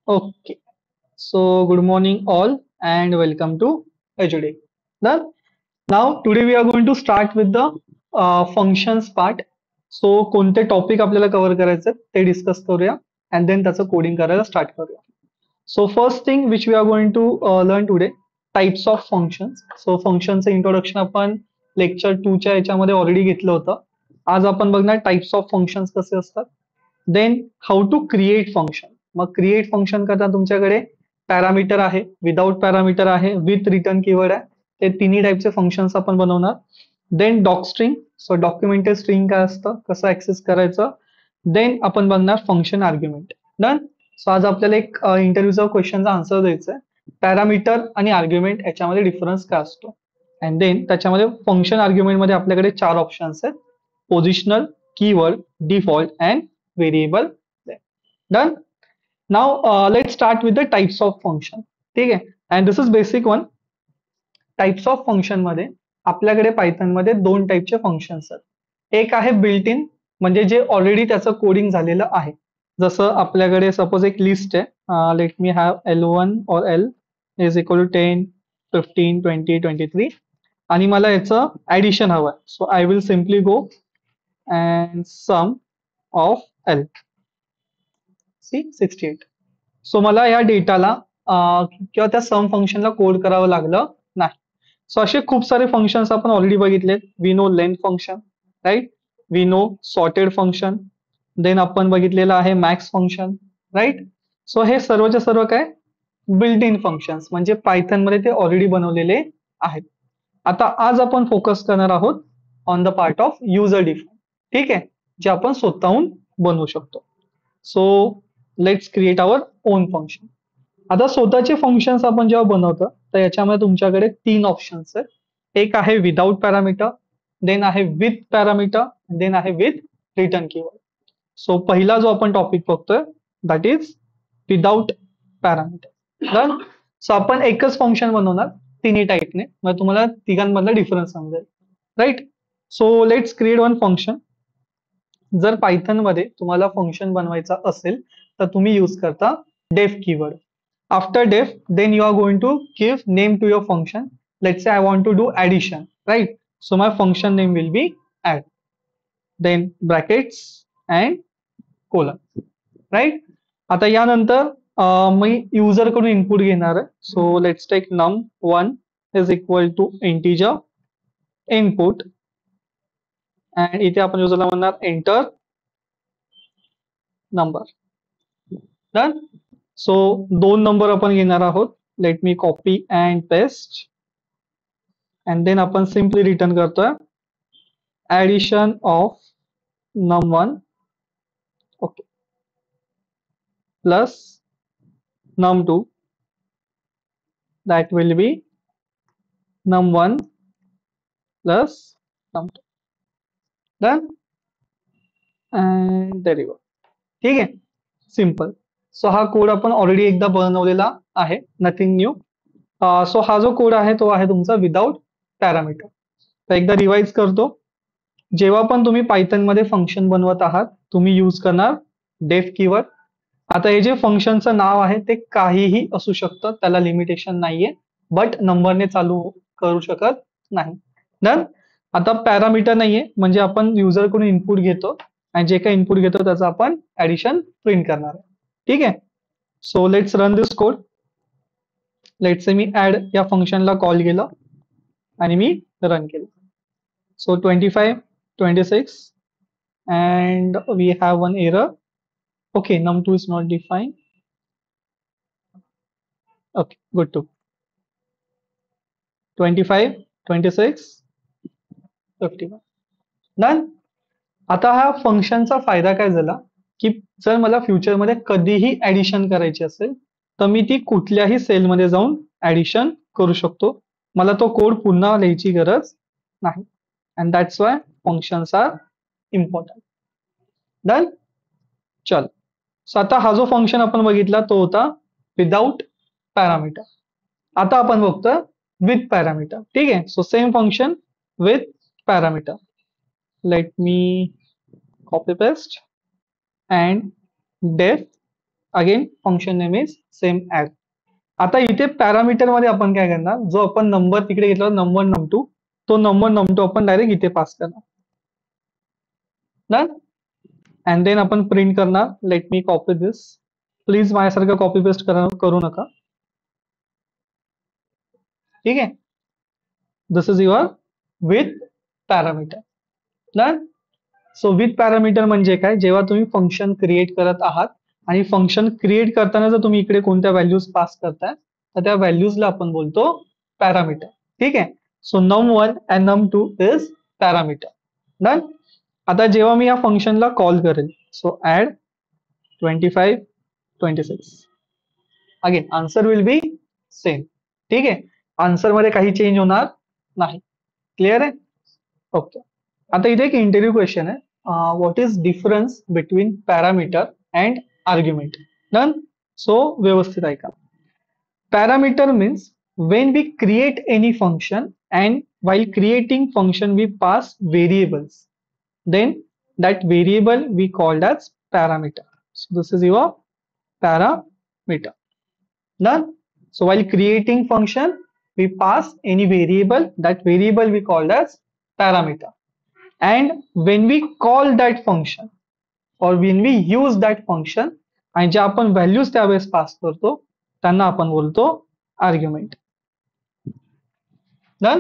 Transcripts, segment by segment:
Okay. So good morning all and welcome to HOD. Done. Now today we are going to start with the functions part. So कोणते topic आपल्याला cover करायचे ते discuss करूया and then त्याचं coding करायला start करूया. So first thing which we are going to learn today, types of functions. So functionचं introduction आपण लेक्चर 2 च्या याच्यामध्ये ऑलरेडी घेतलं होतं. आज आपण बघणार टाइप्स ऑफ फंक्शन्स कसे असतात. Then how to create function. मग क्रिएट फंक्शन करता तुमच्याकडे पॅरामीटर आहे, विदाउट पॅरामीटर आहे, विथ रिटर्न कीवर्ड आहे. ते तिन्ही टाईपचे फंक्शन्स आपण बनवणार. Then doc string. So documented string काय असतं, कसं ऍक्सेस करायचं. देन आपण बघणार फंक्शन आर्ग्युमेंट. डन. सो आज आपल्याला एक इंटरव्ह्यूचा क्वेश्चनचा आन्सर द्यायचा आहे. पॅरामीटर आणि आर्ग्युमेंट याच्यामध्ये डिफरन्स काय असतो. अँड देन त्याच्यामध्ये फंक्शन आर्ग्युमेंट मध्ये आपल्याकडे 4 ऑप्शन्स आहेत. Positional, keyword, default and variable. Done. Now let's start with the types of function. ठीक आहे. And this is basic one. Types of function मध्ये आपल्याकडे पायथन मध्ये 2 टाईपचे फंक्शन्स आहेत. एक आहे बिल्ट इन, म्हणजे जे ऑलरेडी त्याचं कोडिंग झालेलं आहे. जसं आपल्याकडे सपोज एक लिस्ट आहे. लेट मी हॅव L1 और L इज इक्वल टू 10, 15, 20, 23 आणि मला याचं ऍडिशन हवं आहे. So I will simply go and sum of L. C 68. So मला या डेटाला किंवा त्या सम फंक्शनला कोड करावं लागलं नाही. सो असे खूप सारे फंक्शन्स आपण ऑलरेडी बघितलेत. We know length function, right. We know sorted function. Then आपण बघितलेलं आहे मॅक्स फंक्शन, राईट. सो हे सर्वच्या सर्व काय बिल्ट इन फंक्शन्स, म्हणजे पायथन मध्ये ते ऑलरेडी बनवलेले आहेत. आता आज आपण फोकस करणार आहोत on the part of user define. ठीक आहे, जे आपण स्वतःहून बनवू शकतो. So let's create our own function. आता स्वतःचे फंक्शन्स आपण जेव्हा बनवतो तर याच्यामध्ये तुमच्याकडे 3 ऑप्शन्स आहेत. एक आहे विदाउट पॅरामीटर, देन आहे विथ पॅरामीटर, देन आहे विथ रिटर्न कीवर्ड. सो पहिला जो आपण टॉपिक बघतोय that is without parameter. Done. So आपण एकच फंक्शन बनवणार तिन्ही टाईपने, मग तुम्हाला तिघांमधला डिफरन्स समजेल, right. So let's create one function. जर पायथन मध्ये तुम्हाला फंक्शन बनवायचा असेल तर तुम्ही यूज करता डेफ keyword. After def, then you are going to give name to your function. Let's say I want to do addition, right? So my function name will be add. Then brackets and colon, right? आता यानंतर मी user कडून input घेणार आहे. So let's take num1 is equal to integer input and इथे आपण युजरला म्हणणार enter number. Done. So 2 number आपण घेणार आहोत. Let me copy and paste and then आपण सिम्पली रिटर्न करतोय addition of num1 okay plus num2 that will be num1 plus num2. Done. And there you go. ठीक आहे, simple. So हा code आपण already एकदा बनवलेला आहे, नथिंग न्यू. सो हा जो कोड आहे तो आहे तुमचा विदाउट पॅरामीटर. तर एकदा रिवाइज करतो. जेव्हा पण तुम्ही पायथन मध्ये फंक्शन बनवत आहात तुम्ही यूज करणार डेफ कीवर्ड. आता हे जे फंक्शनचं नाव आहे ते काहीही असू शकतं, त्याला लिमिटेशन नाहीये, बट नंबरने चालू करू शकत नाही. डन. आता पॅरामीटर नाहीये, म्हणजे आपण युजर कडून इनपुट घेतो आणि जे काही इनपुट घेतो त्याचं आपण ऍडिशन प्रिंट करणार आहे. ठीक आहे. So let's run this code. Let's say मी ऍड या फंक्शनला कॉल केलं आणि मी रन केलं. So 25, 26 and we have one error. Okay, num2 is not defined. Okay, good to 25, 26, 51. Done. आता हा फंक्शनचा फायदा काय झाला की जर मला फ्युचरमध्ये कधीही ऍडिशन करायची असेल तर मी ती कुठल्याही सेलमध्ये जाऊन ऍडिशन करू शकतो. मला तो कोड पुन्हा लिहायची गरज नाही. And that's why functions are important. Done. चल. सो आता हा जो फंक्शन आपण बघितला तो होता विदाउट पॅरामीटर. आता आपण बघतोय विथ पॅरामीटर. ठीक आहे. So same function with parameter. Let me copy paste and def again function name is same add. आता इथे पॅरामीटर मध्ये आपण काय करणार, जो आपण नंबर तिकडे घेतला नंबर नम2, तो नंबर नम2 आपण डायरेक्ट इथे पास करणार. डन. अँड देन आपण प्रिंट करणार. Let me copy this. Please माझ्यासारखं कॉपी पेस्ट करू नका. ठीक आहे. This is your with parameter. Done. So with parameter म्हणजे काय, जेव्हा तुम्ही फंक्शन क्रिएट करत आहात आणि फंक्शन क्रिएट करताना जर तुम्ही इकडे कोणत्या व्हॅल्यूज पास करताय तर त्या व्हॅल्यूजला आपण बोलतो पॅरामीटर. ठीक आहे. So num1 and num2 is parameter. Done. आता जेव्हा मी या फंक्शनला कॉल करेल, so add 25 26, again answer will be same. ठीक आहे. आन्सर मध्ये काही चेंज होणार नाही. क्लिअर आहे. ओके. आता इथे एक इंटरव्ह्यू क्वेश्चन आहे. What is difference between parameter and argument. Done. So व्यवस्थित ऐका. Parameter means when we create any function and while creating function we pass variables, then that variable we called as parameter. So this is your parameter. Done. So while creating function we pass any variable, that variable we called as parameter. And when we call that function or when we use that function आणि जे आपण values त्यावेळेस pass करतो त्यांना आपण बोलतो argument. Done.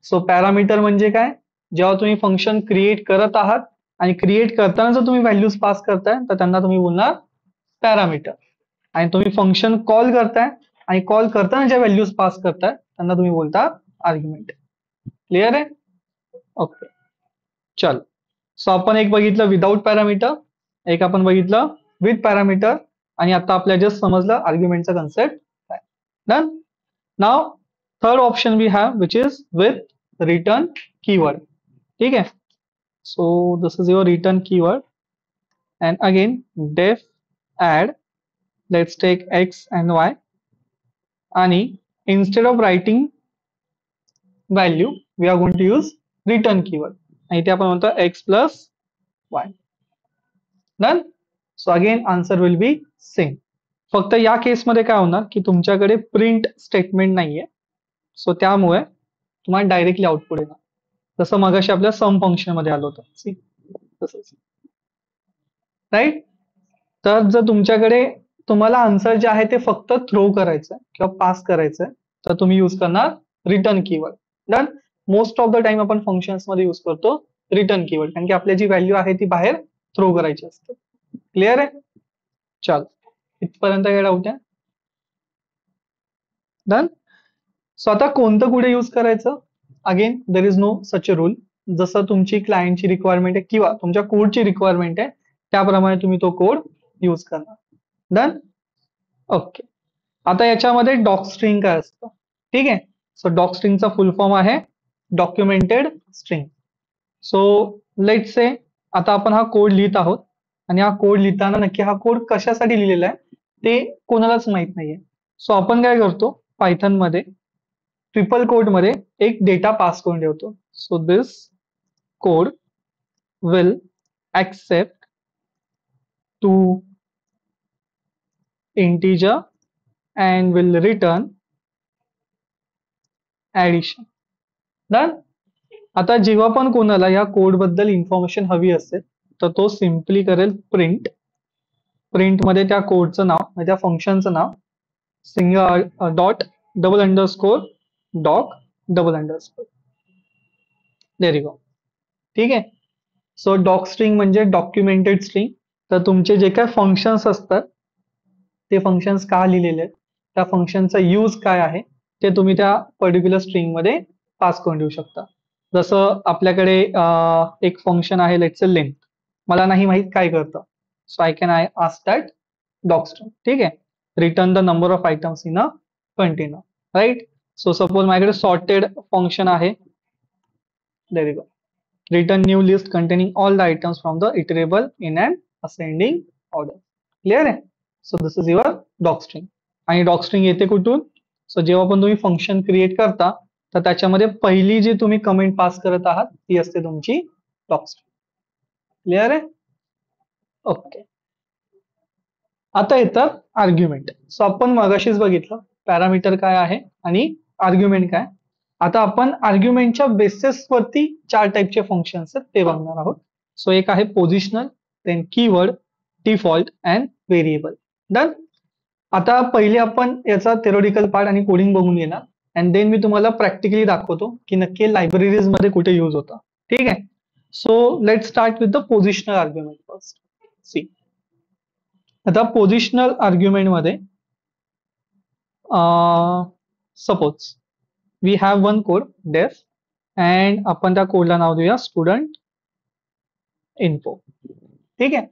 So parameter म्हणजे काय, जेव्हा तुम्ही फंक्शन क्रिएट करत आहात आणि क्रिएट करताना जर तुम्ही व्हॅल्यूज पास करताय तर त्यांना तुम्ही बोलणार पॅरामीटर. आणि तुम्ही फंक्शन कॉल करताय आणि कॉल करताना ज्या व्हॅल्यूज पास करताय त्यांना तुम्ही बोलता आर्ग्युमेंट. क्लिअर आहे. ओके. चल. सो आपण एक बघितलं विदाउट पॅरामीटर, एक आपण बघितलं विथ पॅरामीटर आणि आता आपल्याला जस्ट समजलं आर्ग्युमेंटचा कन्सेप्ट काय. Done. Now third option we have which is with return keyword. ठीक आहे. So this is your return keyword and again def add, let's take x and y, आणि instead of writing value we are going to use return keyword. आणि इथे आपण म्हणतो x plus y. Done. So again answer will be same. फक्त या केसमध्ये काय होणार की तुमच्याकडे प्रिंट स्टेटमेंट नाहीये, सो त्यामुळे तुम्हाला डायरेक्टली आउटपुट येणार. जसं मगाशी आपल्या सम फंक्शन मध्ये आलं होतं. सी तसंच. राईट. तर जर तुमच्याकडे तुम्हाला आन्सर जे आहे ते फक्त थ्रो करायचं किंवा पास करायचंय तर तुम्ही यूज करणार return keyword. Done. Most of the time आपण फंक्शन्स मध्ये यूज करतो रिटर्न कीवर्ड, कारण की आपली जी व्हॅल्यू आहे ती बाहेर थ्रो करायची असते. क्लिअर आहे. चल, इथपर्यंत काय डाऊट आहे. डन. सो आता कोणतं कुठे यूज करायचं, again there is no such a rule. जसं तुमची क्लायंटची रिक्वायरमेंट आहे किंवा तुमच्या कोडची रिक्वायरमेंट आहे त्याप्रमाणे तुम्ही तो कोड यूज करणार. डन. ओके. आता याच्यामध्ये डॉक स्ट्रिंग काय असतं. ठीक आहे. सो डॉक स्ट्रिंगचा फुल फॉर्म आहे डॉक्युमेंटेड स्ट्रिंग. सो लेट से आता आपण हा कोड लिहित आहोत आणि हा कोड लिहिताना नक्की हा कोड कशासाठी लिहिलेला आहे ते कोणालाच माहित नाहीये. सो आपण काय करतो, पायथन मध्ये ट्रिपल कोट मध्ये एक डेटा पास करून ठेवतो. So this code will accept two integer and will return addition. Done. आता जेव्हा पण कोणाला या कोड बद्दल इन्फॉर्मेशन हवी असेल तर तो सिम्पली करेल प्रिंट. प्रिंट मध्ये त्या कोडचं नाव म्हणजे त्या फंक्शनचं नाव single dot double underscore doc double underscore. There you go. ठीक आहे. सो डॉक स्ट्रिंग म्हणजे डॉक्युमेंटेड स्ट्रिंग. तर तुमचे जे काय फंक्शन्स असतात ते फंक्शन्स का लिहिलेले आहेत, त्या फंक्शनचा यूज काय आहे ते तुम्ही त्या पर्टिक्युलर स्ट्रिंग मध्ये पास करून देऊ शकता. जसं आपल्याकडे एक फंक्शन आहे लेट्स से लेंथ, मला नाही माहित काय करतं, so I can ask that doc string. ठीक आहे. Return the number of items in a container. Right. So suppose माझ्याकडे सॉर्टेड फंक्शन आहे. There you go. Return new list containing all the items from the iterable in an ascending order. Clear आहे. So this is your doc string. आणि doc string येते कुठून, so जेव्हा पण तुम्ही function create करता तर त्याच्यामध्ये पहिली जी तुम्ही कमेंट पास करत आहात ती असते तुमची डॉक स्ट्रिंग. क्लिअर आहे. ओके. आता येतं आर्ग्युमेंट. सो आपण मगाशीच बघितलं पॅरामीटर काय आहे आणि आर्ग्युमेंट काय. आता आपण आर्ग्युमेंटच्या बेसिस वरती चार टाईपचे फंक्शन्स आहेत ते बघणार आहोत. सो एक आहे positional, then keyword, default and variable. Done. आता पहिले आपण याचा थेरोटिकल पार्ट आणि कोडिंग बघून घेणार अँड देन मी तुम्हाला प्रॅक्टिकली दाखवतो की नक्की लायब्ररीज मध्ये कुठे यूज होता. ठीक आहे. So let start with the positional argument first. See, आता पोझिशनल आर्ग्युमेंट मध्ये suppose we have one code def and आपण त्या कोडला नाव देऊया स्टुडंट इन्फो. ठीक आहे.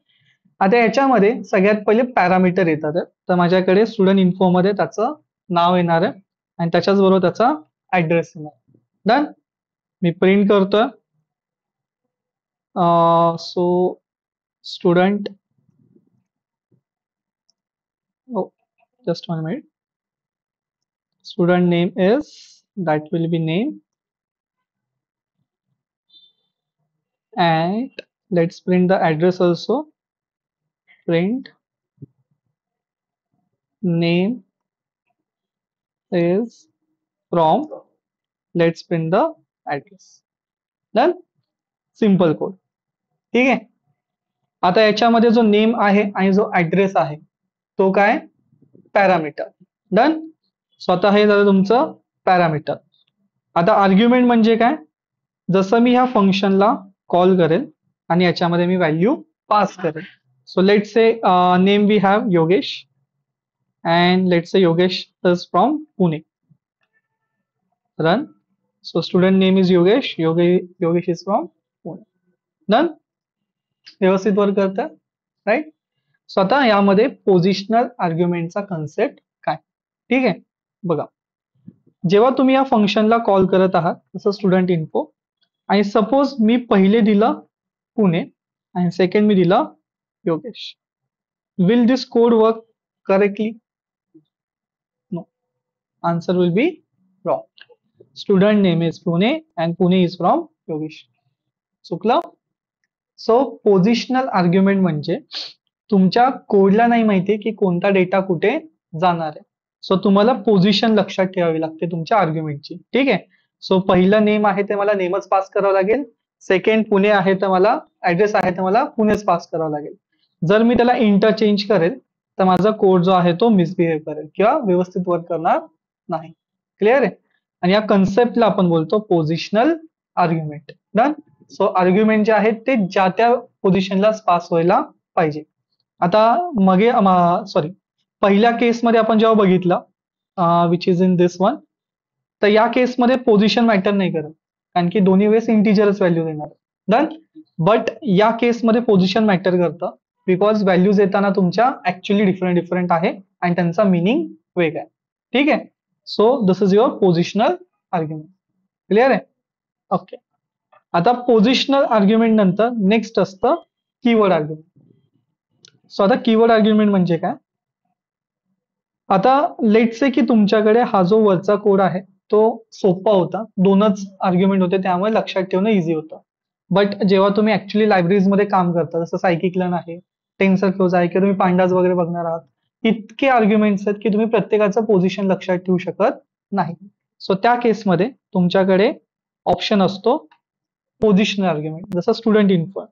आता याच्यामध्ये सगळ्यात पहिले पॅरामीटर येतात. तर माझ्याकडे स्टुडंट इन्फो मध्ये त्याचं नाव येणार आहे आणि त्याच्याच बरोबर त्याचा ऍड्रेस येणार. डन. मी प्रिंट करतोय. So student, just 1 minute. Student name is, that will be name, and let's print the address also. Print name is from, let's print the address. Done. Simple code. ठीक आहे. आता याच्यामध्ये जो name आहे आणि जो address आहे तो काय, पॅरामीटर. डन. स्वतः हे झालं तुमचं पॅरामीटर. आता आर्ग्युमेंट म्हणजे काय, जसं मी ह्या फंक्शनला कॉल करेल आणि याच्यामध्ये मी व्हॅल्यू पास करेल. So let say name we have Yogesh and let say Yogesh is from Pune. Run. So student name is Yogesh, Yogesh is from Pune. Done. व्यवस्थित वर्क करतं, राईट. सो आता यामध्ये पोझिशनल आर्ग्युमेंटचा कन्सेप्ट काय. ठीक आहे. बघा, जेव्हा तुम्ही या फंक्शनला कॉल करत आहात जसं स्टुडंट इन्फो आणि सपोज मी पहिले दिलं पुणे आणि सेकंड मी दिलं Yogesh, will this code work correctly? No. Answer will be wrong. Student name is Pune and Pune is from Yogesh. चुकलं. सो पोझिशनल आर्ग्युमेंट म्हणजे तुमच्या कोडला नाही माहिती की कोणता डेटा कुठे जाणार आहे. सो तुम्हाला पोझिशन लक्षात ठेवावी लागते तुमच्या आर्ग्युमेंटची. ठीक आहे. सो पहिलं नेम आहे ते मला नेमच पास करावं लागेल. सेकंड पुणे आहे तर मला ऍड्रेस आहे तर मला पुणेच पास करावं लागेल. जर मी त्याला इंटरचेंज करेल तर माझा कोड जो आहे तो मिसबिहेव करेल किंवा व्यवस्थित वर्क करणार नाही. क्लिअर आहे. आणि या कन्सेप्टला आपण बोलतो positional argument. Done. So argument जे आहेत ते ज्या त्या पोझिशनला पास व्हायला पाहिजे. आता मगे पहिल्या केसमध्ये आपण जेव्हा बघितलं which is in this one, तर या केसमध्ये पोझिशन मॅटर नाही करत कारण की दोन्ही वेळेस इंटिजरच व्हॅल्यू देणार. डन. बट या केसमध्ये पोझिशन मॅटर करतं बिकॉज व्हॅल्यूज येताना तुमच्या ऍक्च्युअली डिफरंट आहे आणि त्यांचा मिनिंग वेगळा आहे. ठीक आहे. So this is your positional argument. Clear आहे. ओके. आता पोझिशनल आर्ग्युमेंट नंतर नेक्स्ट असतं कीवर्ड आर्ग्युमेंट. सो आता कीवर्ड आर्ग्युमेंट म्हणजे काय, आता लेट से की तुमच्याकडे हा जो वरचा कोड आहे तो सोपा होता, दोनच आर्ग्युमेंट होते त्यामुळे लक्षात ठेवणं इझी होतं. बट जेव्हा तुम्ही ऍक्च्युअली लायब्ररीजमध्ये काम करता जसं सायकिकलन आहे, टेन्सर फ्लोज आहे किंवा तुम्ही पांडाज वगैरे बघणार आहात, इतके आर्ग्युमेंट्स आहेत की तुम्ही प्रत्येकाचं पोझिशन लक्षात ठेवू शकत नाही. सो त्या केसमध्ये तुमच्याकडे ऑप्शन असतो पोझिशनल आर्ग्युमेंट. जसं स्टुडंट इन्फो,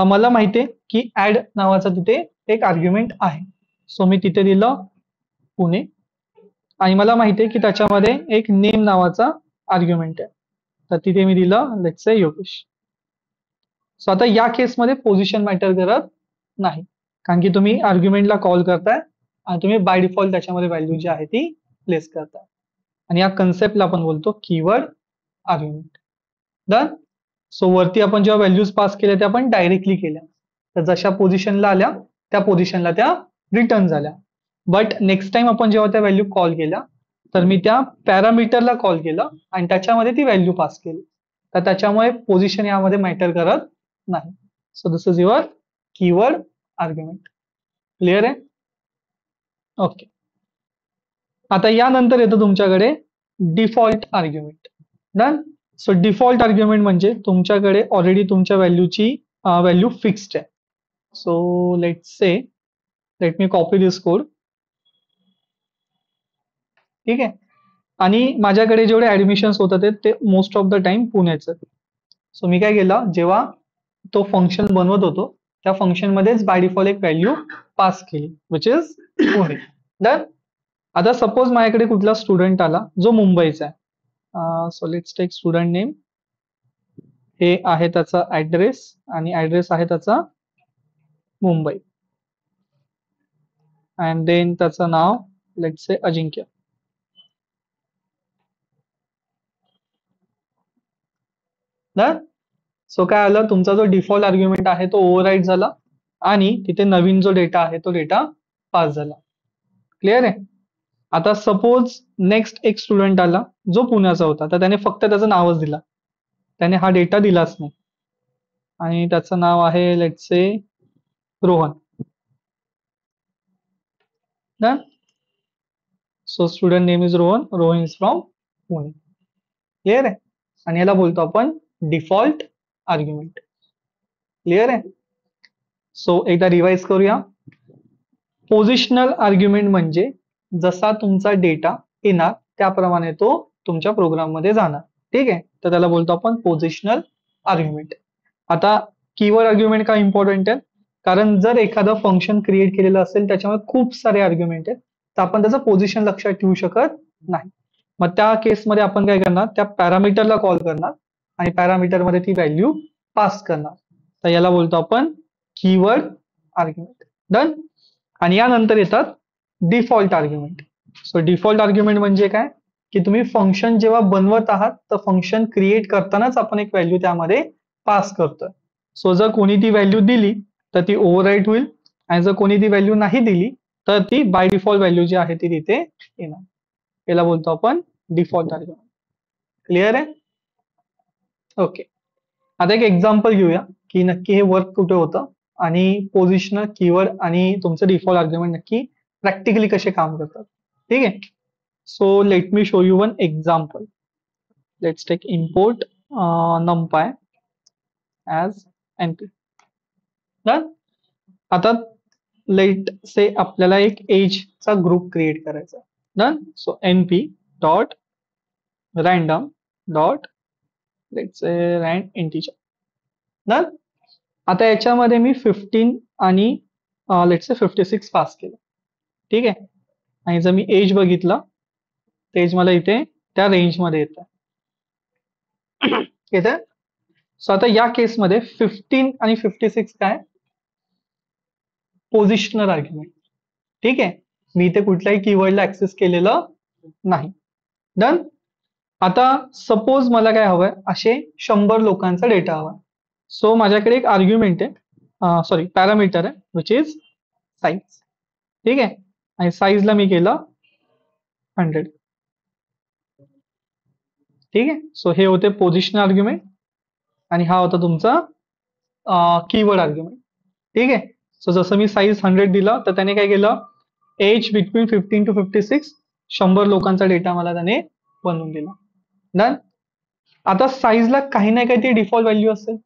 मला माहिती आहे की ऍड नावाचा तिथे एक आर्ग्युमेंट आहे. सो मी तिथे दिलं पुणे आणि मला माहिती आहे की त्याच्यामध्ये एक नेम नावाचा आर्ग्युमेंट आहे तर तिथे मी दिलं लेट्स से योगेश. सो आता या केसमध्ये पोझिशन मॅटर करत नाही कारण की तुम्ही आर्ग्युमेंटला कॉल करताय आणि तुम्ही बाय डिफॉल्ट त्याच्यामध्ये व्हॅल्यू जी आहे ती प्लेस करताय आणि या कन्सेप्टला आपण बोलतो कीवर्ड आर्ग्युमेंट. डन. सो वरती आपण जेव्हा व्हॅल्यूज पास केल्या त्या आपण डायरेक्टली केल्या तर जशा पोझिशनला आल्या त्या पोझिशनला त्या रिटर्न झाल्या. बट नेक्स्ट टाइम आपण जेव्हा त्या व्हॅल्यू कॉल केल्या तर मी त्या पॅरामीटरला कॉल केलं आणि त्याच्यामध्ये ती व्हॅल्यू पास केली तर त्याच्यामुळे पोझिशन यामध्ये मॅटर करत नाही. So this is your keyword argument. Clear आहे. ओके. आता यानंतर येतं तुमच्याकडे default argument. Done. So default argument म्हणजे तुमच्याकडे ऑलरेडी तुमच्या व्हॅल्यूची व्हॅल्यू फिक्स्ड आहे. So let's say late me copy this code. ठीक आहे. आणि माझ्याकडे जेवढे ऍडमिशन्स होतात ते मोस्ट ऑफ द टाइम पुण्याचं. सो मी काय केलं, जेव्हा तो फंक्शन बनवत होतो त्या फंक्शन मध्येच बाय डिफॉल्ट एक व्हॅल्यू पास केली विच इज पुणे. डन. आता सपोज माझ्याकडे कुठला स्टुडंट आला जो मुंबईचा आहे. So let's take student name. हे आहे त्याचा ऍड्रेस आणि ऍड्रेस आहे त्याचा मुंबई. अँड देन त्याचं now let's say Ajinkya. Done. So काय आलं, तुमचा जो डिफॉल्ट आर्ग्युमेंट आहे तो ओव्हरराईड झाला आणि तिथे नवीन जो डेटा आहे तो डेटा पास झाला. क्लिअर आहे. आता सपोज नेक्स्ट एक स्टुडंट आला जो पुण्याचा होता, तर त्याने फक्त त्याचं नावच दिला, त्याने हा डेटा दिलाच नाही आणि त्याचं नाव आहे let's say Rohan. Done. So student name is Rohan, Rohan is from Pune. Clear आहे. आणि याला बोलतो आपण डिफॉल्ट आर्ग्युमेंट. क्लिअर आहे. सो एकदा रिवाइज करूया. पोझिशनल आर्ग्युमेंट म्हणजे जसा तुमचा डेटा येणार त्याप्रमाणे तो तुमच्या प्रोग्राम मध्ये जाणार. ठीक आहे. तर त्याला बोलतो आपण पोझिशनल आर्ग्युमेंट. आता कीवर्ड आर्ग्युमेंट का इम्पॉर्टंट आहे, कारण जर एखादं फंक्शन क्रिएट केलेलं असेल त्याच्यामध्ये खूप सारे आर्ग्युमेंट आहेत, तर आपण त्याचं पोझिशन लक्षात ठेवू शकत नाही. मग त्या केसमध्ये आपण काय करणार, त्या पॅरामीटरला कॉल करणार आणि पॅरामीटर मध्ये ती व्हॅल्यू पास करणार. तर याला बोलतो आपण कीवर्ड आर्ग्युमेंट. डन. आणि यानंतर येतात default argument. So default argument म्हणजे काय, की तुम्ही फंक्शन जेव्हा बनवत आहात तर फंक्शन क्रिएट करतानाच आपण एक व्हॅल्यू त्यामध्ये पास करतोय. सो जर कोणी ती व्हॅल्यू दिली तर ती ओव्हरराईट होईल आणि जर कोणी ती व्हॅल्यू नाही दिली तर ती बाय डिफॉल्ट व्हॅल्यू जी आहे ती तिथे येणार. याला बोलतो आपण डिफॉल्ट आर्ग्युमेंट. क्लिअर आहे. ओके. आता एक एक्झाम्पल घेऊया की नक्की हे वर्क कुठे होतं आणि पोझिशनल कीवर्ड आणि तुमचं डिफॉल्ट आर्ग्युमेंट नक्की प्रॅक्टिकली कसे काम करतात. ठीक आहे. So let me show you one example. Let's take import numpy as np. Done. आता लेट से आपल्याला एक एजचा ग्रुप क्रिएट करायचा. Done. So np dot random dot let's say rand integer. Done. आता याच्यामध्ये मी 15 आणि लेट्स से 56 पास केलं. ठीक आहे. आणि जर मी एज बघितलं तर एज मला इथे त्या रेंजमध्ये येतं. येते. सो आता या केसमध्ये 15 आणि 56 काय, पोझिशनल आर्ग्युमेंट. ठीक आहे. मी इथे कुठल्याही कीवर्डला ऍक्सेस केलेलं नाही. डन. आता सपोज मला काय हवंय, असे 100 लोकांचा डेटा हवा. सो माझ्याकडे एक आर्ग्युमेंट आहे, सॉरी पॅरामीटर आहे विच इज साईज. ठीक आहे. आणि साईजला मी केलं 100. ठीक आहे. सो हे होते पोझिशनल आर्ग्युमेंट आणि हा होता तुमचा कीवर्ड आर्ग्युमेंट. ठीक आहे. सो जसं मी साईज 100 दिला तर त्याने काय केलं, एज बिटवीन 15 to 56 100 लोकांचा डेटा मला त्याने बनवून दिला. डन. आता साईजला काही ना काही डिफॉल्ट व्हॅल्यू असेल,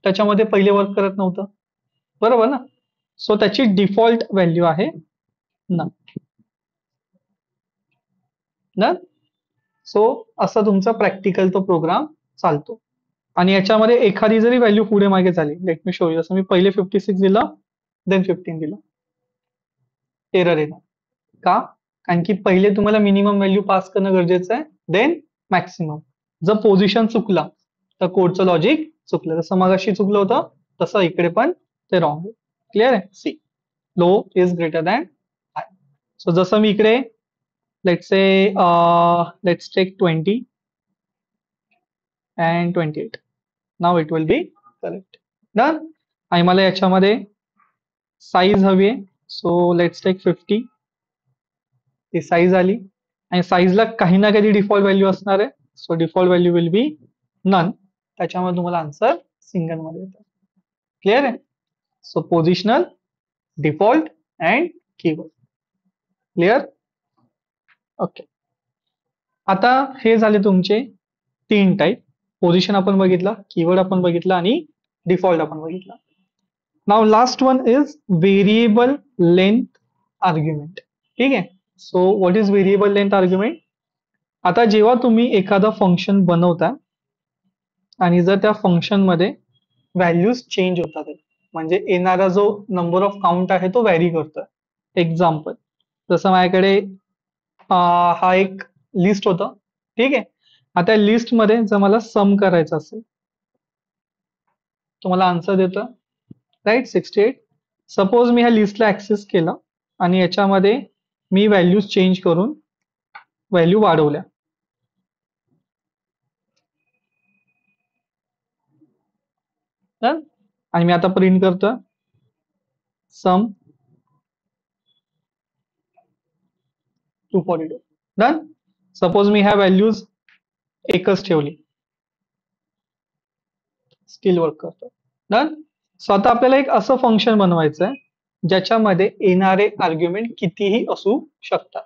त्याच्यामध्ये पहिले वर्क करत नव्हतं, बरोबर ना. सो त्याची डिफॉल्ट व्हॅल्यू आहे नन. डन. सो असं तुमचा प्रॅक्टिकल तो प्रोग्राम चालतो. आणि याच्यामध्ये एखादी जरी व्हॅल्यू पुढे मागे झाली, लेट मी शो यू. जसं मी पहिले 56 दिलं देन 15 दिलं, एरर येणार. का, कारण की पहिले तुम्हाला मिनिमम व्हॅल्यू पास करणं गरजेचं आहे, देन मॅक्सिमम. जर पोझिशन चुकला तर कोडचं लॉजिक चुकलं. जसं मगाशी चुकलं होतं तसं इकडे पण ते रॉंग आहे. क्लिअर आहे. See low is greater than high. So जसं मी इकडे let's say let's take 20 and 28. Now it will be correct. Done. आणि मला याच्यामध्ये साईज हवी आहे. So let's take 50. ती साईज आली आणि साईजला काही ना काही डिफॉल्ट व्हॅल्यू असणार आहे. So default value will be none. त्याच्यामध्ये तुम्हाला आन्सर सिंगल मध्ये येतो. क्लिअर आहे. So positional, default and keyword. Clear. Okay. आता हे झाले तुमचे 3 टाईप. पोझिशन आपण बघितला, कीवर्ड आपण बघितला आणि डिफॉल्ट आपण बघितला. Now last one is variable length argument. ठीक आहे. So what is variable length argument? आता जेव्हा तुम्ही एखादं फंक्शन बनवता आणि जर त्या फंक्शन मध्ये व्हॅल्यूज चेंज होतात म्हणजे येणारा जो नंबर ऑफ काउंट आहे तो व्हॅरी करतोय. एक्झाम्पल, जसं माझ्याकडे हा एक लिस्ट होतं. ठीक आहे. आता लिस्ट मध्ये जर मला सम करायचं असेल, तुम्हाला आन्सर देतं राईट 68. सपोज मी ह्या लिस्टला ऍक्सेस केलं आणि याच्यामध्ये मी व्हॅल्यूज चेंज करून व्हॅल्यू वाढवल्या. आणि मी आता प्रिंट करतोय सम 242. डन. सपोज मी ह्या व्हॅल्यूज एकच ठेवली, स्टील वर्क करतो. डन. सो आता आपल्याला एक असं फंक्शन बनवायचं आहे ज्याच्यामध्ये येणारे आर्ग्युमेंट कितीही असू शकतात.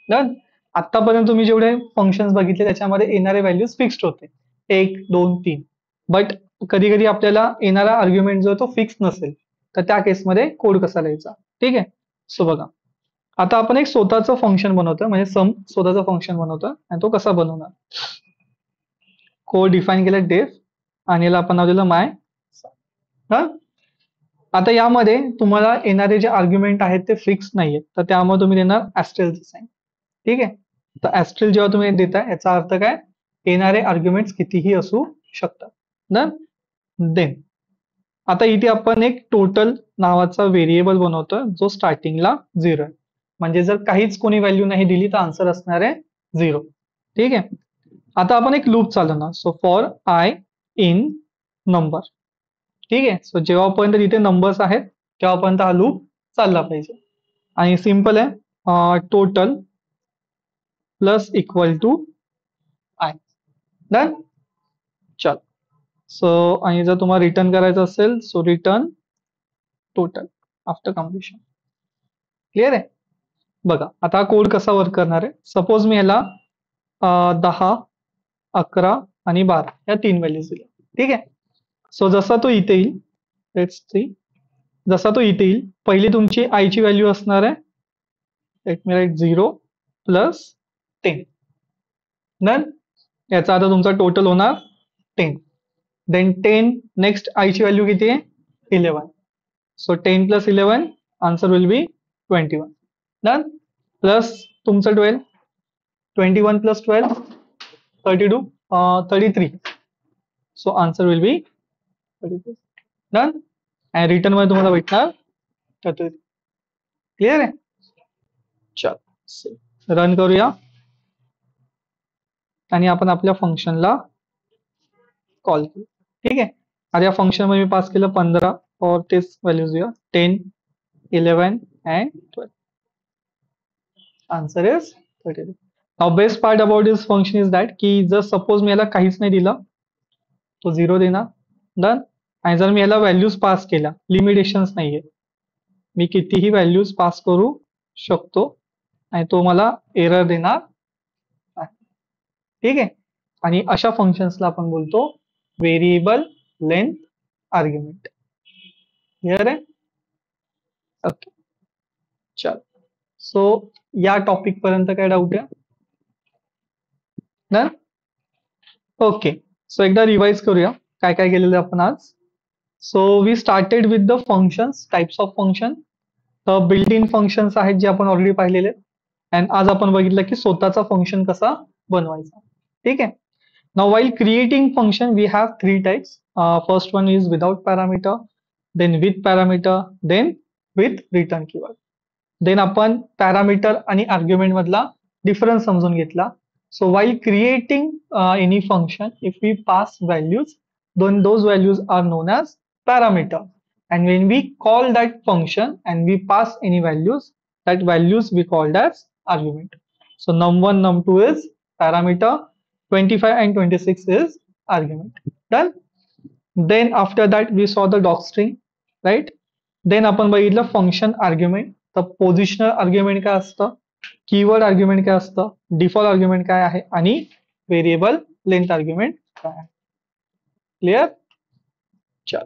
डन. आतापर्यंत तुम्ही जेवढे फंक्शन्स बघितले त्याच्यामध्ये येणारे व्हॅल्यूज फिक्स्ड होते, 1 2 3. बट कधी कधी आपल्याला येणारा आर्ग्युमेंट जो तो फिक्स नसेल, तर त्या केसमध्ये कोड कसा लिहायचा. ठीक आहे. सो बघा, आता आपण एक स्वतःचं फंक्शन बनवतो, म्हणजे सम स्वतःचं फंक्शन बनवतो आणि तो कसा बनवणार. कोड डिफाईन केलं डेफ आणि याला आपण नाव दिलं माय. आता यामध्ये तुम्हाला येणारे जे आर्ग्युमेंट आहेत ते फिक्स नाहीये, तर त्यामुळे तुम्ही देणार ॲस्टेरिस्क साइन. ठीक आहे. तर ॲस्टेरिस्क जेव्हा तुम्ही देता याचा अर्थ काय, येणारे आर्ग्युमेंट्स कितीही असू शकतात. देन आता इथे आपण एक टोटल नावाचा व्हेरिएबल बनवतोय जो स्टार्टिंगला 0 आहे. म्हणजे जर काहीच कोणी व्हॅल्यू नाही दिली तर आन्सर असणार आहे 0. ठीक आहे. आता आपण एक लूप चालवणार. So for I in number. ठीक आहे. सो जेव्हापर्यंत तिथे नंबर्स आहेत तेव्हापर्यंत हा लूप चालला पाहिजे. आणि सिम्पल आहे, total plus equal to I. Done. चल. सो आणि जर तुम्हाला रिटर्न करायचं असेल, so return total after completion. Clear आहे. बघा आता हा कोड कसा वर्क करणार आहे. सपोज मी ह्याला 10 11 आणि 12 या 3 व्हॅल्यूज दिल्या. ठीक आहे. सो जसा तो इथे येईल, लेट्स सी, जसा तो इथे येईल पहिली तुमची आयची व्हॅल्यू असणार आहे, let me write 0 plus 10. Done. याचा आता तुमचा टोटल होणार 10. देन 10 नेक्स्ट आयची व्हॅल्यू किती आहे, 11. So 10 plus 11 answer will B 21. Done. Plus तुमचं 12, 21 plus 12 32, 33. So answer will B 33. Done. आणि रिटर्न मध्ये तुम्हाला भेटणार 33. क्लिअर आहे. चल रन करूया आणि आपण आपल्या फंक्शनला कॉल करू. ठीक आहे. आता या फंक्शन मध्ये मी पास केलं 15 और तेच व्हॅल्यूज देऊया 10 11 and 12. Answer is 33. Now best part about this function is that की जर सपोज मी याला काहीच नाही दिलं तो 0 देणार. डन. आणि जर मी याला व्हॅल्यूज पास केल्या, लिमिटेशन्स नाहीये, मी कितीही व्हॅल्यूज पास करू शकतो आणि तो मला एरर देणार नाही. ठीक आहे. आणि अशा फंक्शन्सला आपण बोलतो व्हेरिएबल लेंथ आर्ग्युमेंट. क्लिअर आहे. ओके. चल. सो या टॉपिक पर्यंत काय डाऊट आहे ना. ओके. सो एकदा रिवाइज करूया काय काय केलेलं आपण आज. So we started with the functions, types of function. तर बिल्ट इन फंक्शन्स आहेत जे आपण ऑलरेडी पाहिलेले. अँड आज आपण बघितलं की स्वतःचा फंक्शन कसा बनवायचा. ठीक आहे. Now while creating function we have three types. First one is without parameter, then with parameter, then with return keyword. Then आपण पॅरामीटर आणि आर्ग्युमेंट मधला डिफरन्स समजून घेतला. So while creating any function, if we pass values, then those values are known as parameter. And when we call that function and we pass any values, that values we called as argument. So num1, num2 is parameter, 25 and 26 is argument. Done. Then after that we saw the docstring, right? Then आपण बघितलं function argument. तर positional argument काय असतं, keyword argument काय असतं, default argument काय आहे आणि व्हेरिएबल लेंथ आर्ग्युमेंट काय आहे. क्लिअर. चल.